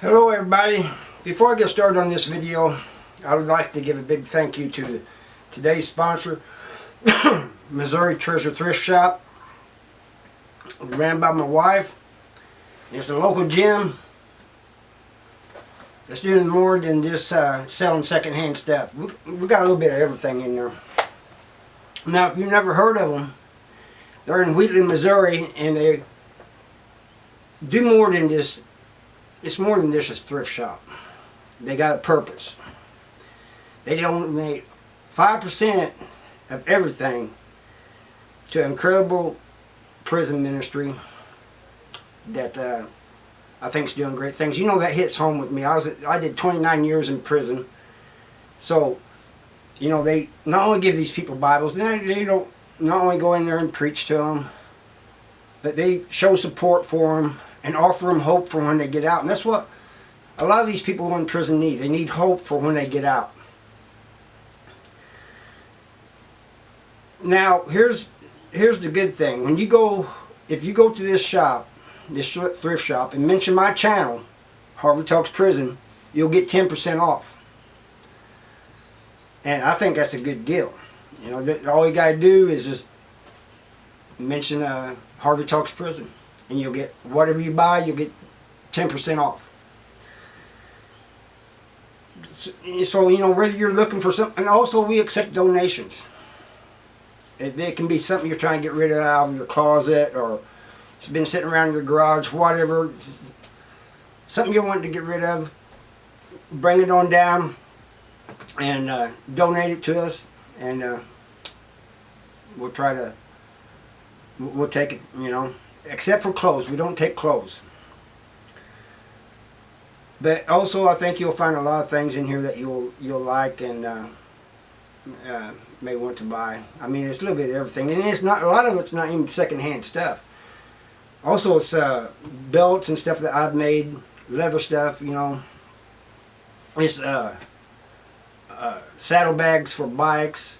Hello everybody. Before I get started on this video, I would like to give a big thank you to today's sponsor, Missouri Treasure Thrift Shop, ran by my wife. It's a local gym that's doing more than just selling secondhand stuff. We got a little bit of everything in there. Now, if you've never heard of them, they're in Wheatley, Missouri, and they do more than just. It's more than just a thrift shop. They got a purpose. They donate 5% of everything to incredible prison ministry that I think is doing great things. You know, that hits home with me. I did 29 years in prison. So, you know, they not only give these people Bibles, they don't not only go in there and preach to them, but they show support for them and offer them hope for when they get out. And that's what a lot of these people in prison need. They need hope for when they get out. Now, here's the good thing. When you go, if you go to this shop, this thrift shop, and mention my channel, Harvey Talks Prison, you'll get 10% off. And I think that's a good deal. You know, all you gotta do is just mention Harvey Talks Prison, and you'll get whatever you buy, you'll get 10% off. So, you know, whether you're looking for something, and also we accept donations. It can be something you're trying to get rid of out of your closet, or it's been sitting around in your garage, whatever. Something you're wanting to get rid of, bring it on down and donate it to us, and we'll take it, you know. Except for clothes. We don't take clothes. But also, I think you'll find a lot of things in here that you'll like and may want to buy. I mean, it's a little bit of everything, and it's not a lot of it's not even secondhand stuff. Also, it's belts and stuff that I've made, leather stuff. You know, it's saddlebags for bikes.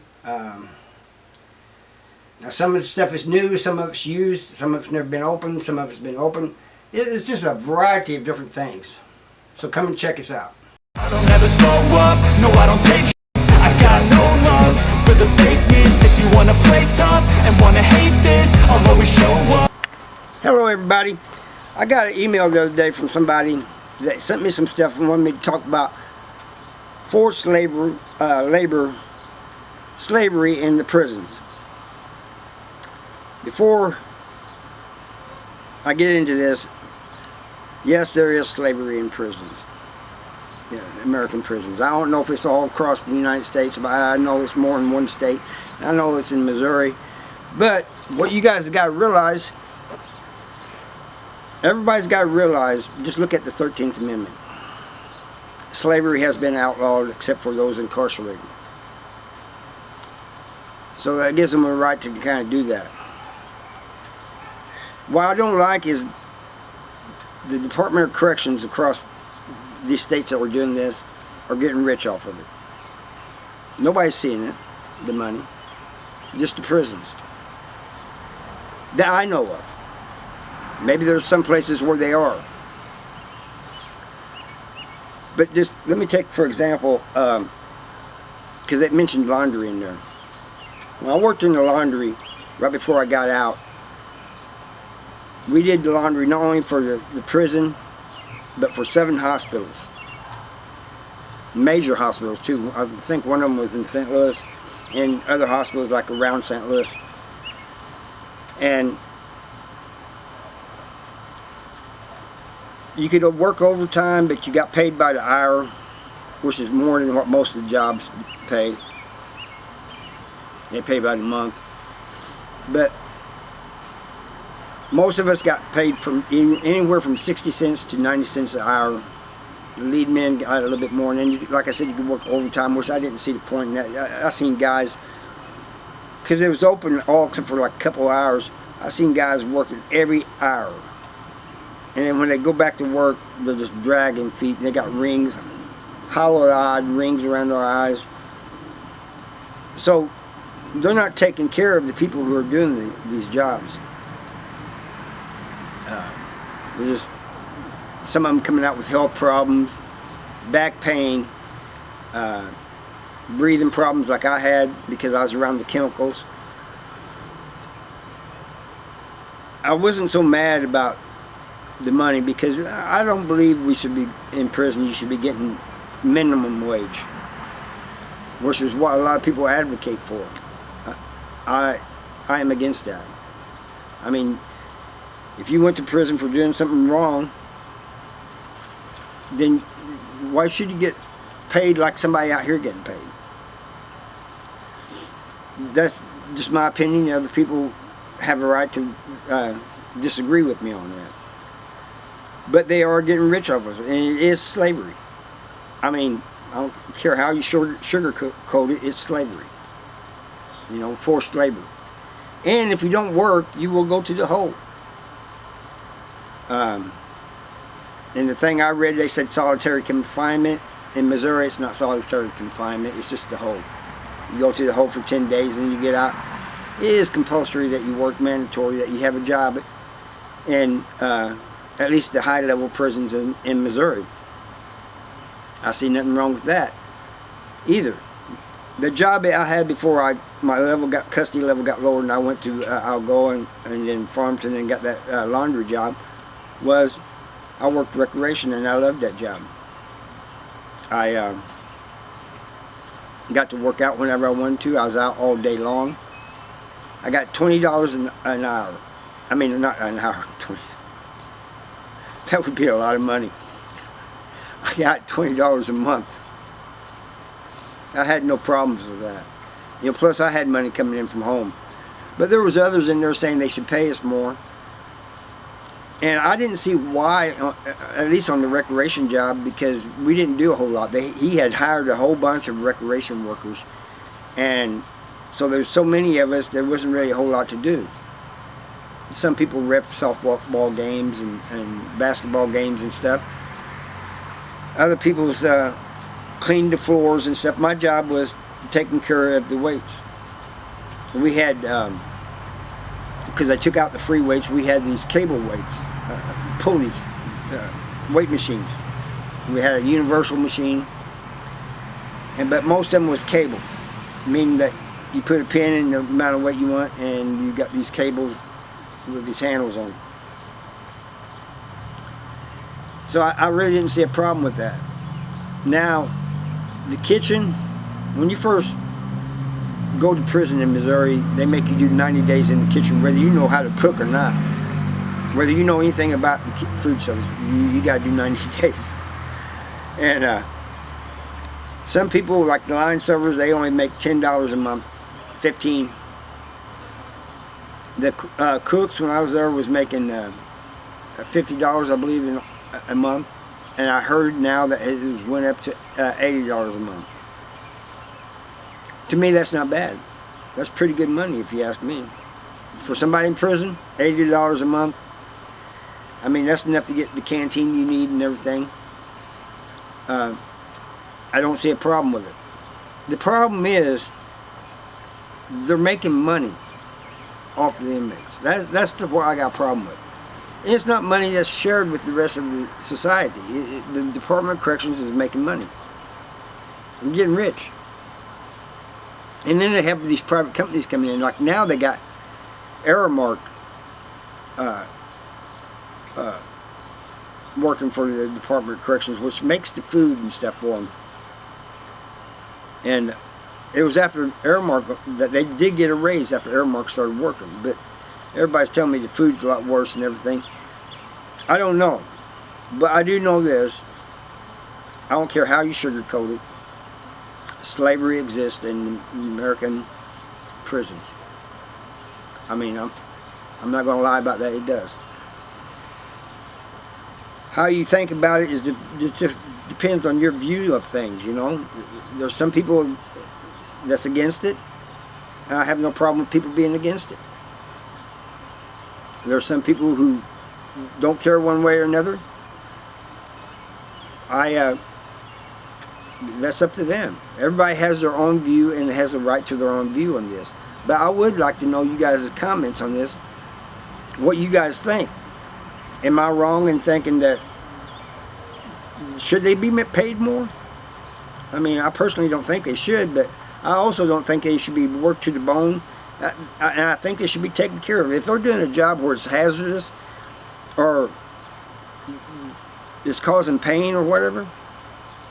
Now, some of the stuff is new, some of it's used, some of it's never been opened, some of it's been opened. It's just a variety of different things. So come and check us out. I don't ever slow up, no I don't take. I got no love for the fakeness. If you wanna play tough and wanna hate this, I'll always show up. Hello everybody. I got an email the other day from somebody that sent me some stuff and wanted me to talk about forced labor, slavery in the prisons. Before I get into this, yes, there is slavery in prisons, American prisons. I don't know if it's all across the United States, but I know it's more in one state. I know it's in Missouri. But what you guys have got to realize, everybody's got to realize, just look at the 13th Amendment. Slavery has been outlawed except for those incarcerated. So that gives them a right to kind of do that. What I don't like is the Department of Corrections across these states that were doing this are getting rich off of it. Nobody's seeing it, the money, just the prisons that I know of. Maybe there's some places where they are. But just let me take, for example, because they mentioned laundry in there. When I worked in the laundry right before I got out, we did the laundry not only for the prison, but for 7 hospitals. Major hospitals too. I think one of them was in St. Louis, and other hospitals like around St. Louis. And you could work overtime, but you got paid by the hour, which is more than what most of the jobs pay. They pay by the month. But most of us got paid from anywhere from 60 cents to 90 cents an hour. The lead men got a little bit more, and then, like I said, you could work overtime, which I didn't see the point in that. I seen guys, because it was open all except for like a couple of hours, I seen guys working every hour. And then when they go back to work, they're just dragging feet. They got rings, hollow-eyed rings around their eyes. So they're not taking care of the people who are doing these jobs. They're just some of them coming out with health problems, back pain, breathing problems like I had because I was around the chemicals. I wasn't so mad about the money because I don't believe we should be in prison. You should be getting minimum wage, which is what a lot of people advocate for. I am against that. I mean, if you went to prison for doing something wrong, then why should you get paid like somebody out here getting paid? That's just my opinion. Other people have a right to disagree with me on that. But they are getting rich off us, and it is slavery. I mean, I don't care how you sugarcoat it, it's slavery. You know, forced labor. And if you don't work, you will go to the hole. And the thing I read, they said solitary confinement. In Missouri, it's not solitary confinement, it's just the hole. You go to the hole for 10 days and you get out. It is compulsory that you work, mandatory that you have a job in at least the high-level prisons in Missouri. I see nothing wrong with that either. The job that I had before my custody level got lowered and I went to Algoa and then Farmington and got that laundry job, was I worked recreation and I loved that job. I got to work out whenever I wanted to. I was out all day long. I got $20 an hour. I mean, not an hour, 20. That would be a lot of money. I got $20 a month. I had no problems with that. You know, plus I had money coming in from home. But there was others in there saying they should pay us more. And I didn't see why, at least on the recreation job, because we didn't do a whole lot. He had hired a whole bunch of recreation workers. And so there's so many of us, there wasn't really a whole lot to do. Some people ref softball games and basketball games and stuff. Other people's cleaned the floors and stuff. My job was taking care of the weights. We had, because I took out the free weights, we had these cable weights, pulleys, weight machines. We had a universal machine, but most of them was cables, meaning that you put a pin in the amount of weight you want and you got these cables with these handles on. So I really didn't see a problem with that. Now, the kitchen, when you first go to prison in Missouri, they make you do 90 days in the kitchen, whether you know how to cook or not. Whether you know anything about the food service, you got to do 90 days. And some people, like the line servers, they only make $10 a month, $15. The cooks, when I was there, was making $50, I believe, in a month. And I heard now that it went up to $80 a month. To me, that's not bad. That's pretty good money, if you ask me. For somebody in prison, $80 a month. I mean, that's enough to get the canteen you need and everything. I don't see a problem with it. The problem is, they're making money off the inmates. That's what I got a problem with. And it's not money that's shared with the rest of the society. The Department of Corrections is making money. They're getting rich. And then they have these private companies coming in. Like now they got Aramark working for the Department of Corrections, which makes the food and stuff for them. And it was after Aramark that they did get a raise after Aramark started working. But everybody's telling me the food's a lot worse and everything. I don't know. But I do know this. I don't care how you sugarcoat it. Slavery exists in American prisons. I mean, I'm not going to lie about that. It does. How you think about it it just depends on your view of things, you know. There's some people that's against it. And I have no problem with people being against it. There's some people who don't care one way or another. That's up to them. Everybody has their own view and has a right to their own view on this. But I would like to know you guys' comments on this. What you guys think. Am I wrong in thinking that should they be paid more? I mean, I personally don't think they should, but I also don't think they should be worked to the bone. And I think they should be taken care of. If they're doing a job where it's hazardous or it's causing pain or whatever,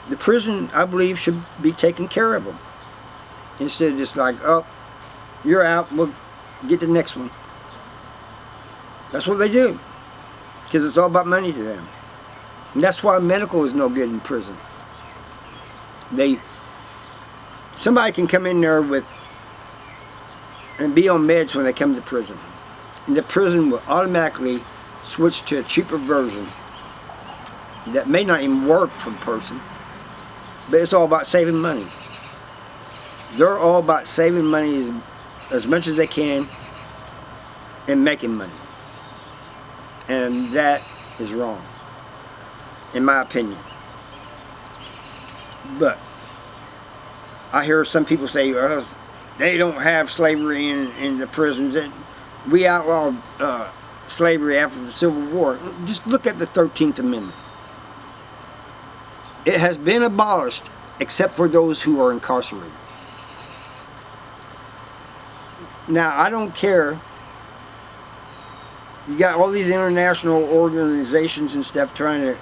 the prison, I believe, should be taking care of them. Instead of just like, oh, you're out, we'll get the next one. That's what they do. Because it's all about money to them. And that's why medical is no good in prison. Somebody can come in there and be on meds when they come to prison. And the prison will automatically switch to a cheaper version that may not even work for the person. But it's all about saving money. They're all about saving money as much as they can and making money. And that is wrong, in my opinion. But I hear some people say, they don't have slavery in the prisons. And we outlawed slavery after the Civil War. Just look at the 13th Amendment. It has been abolished except for those who are incarcerated. Now, I don't care. You got all these international organizations and stuff trying to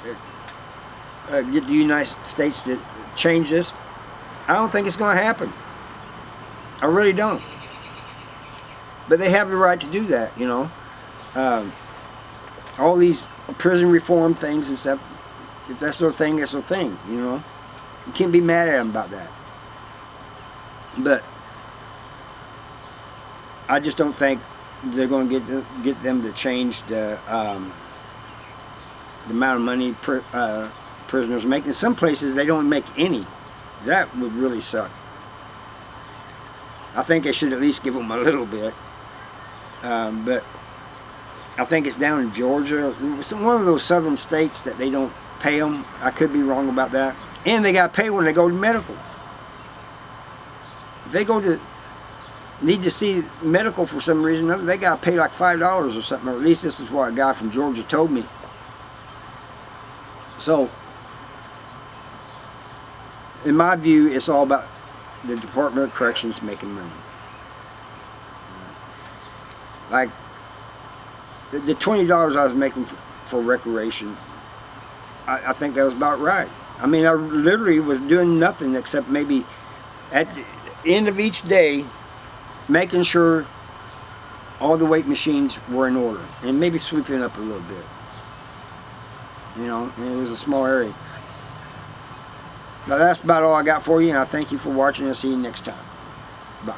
get the United States to change this. I don't think it's going to happen. I really don't. But they have the right to do that, you know. All these prison reform things and stuff, if that's their thing, that's their thing, you know. You can't be mad at them about that. But I just don't think they're going to get them to change the amount of money prisoners make. In some places, they don't make any. That would really suck. I think they should at least give them a little bit. But I think it's down in Georgia, one of those southern states, that they don't pay them. I could be wrong about that. And they got to pay when they go to medical. If they need to see medical for some reason, they got to pay like $5 or something. Or at least this is what a guy from Georgia told me. So, in my view, it's all about the Department of Corrections making money. Like the $20 I was making for recreation, I think that was about right. I mean, I literally was doing nothing except maybe at the end of each day making sure all the weight machines were in order and maybe sweeping up a little bit. You know, and it was a small area. Now that's about all I got for you, and I thank you for watching. I'll see you next time. Bye.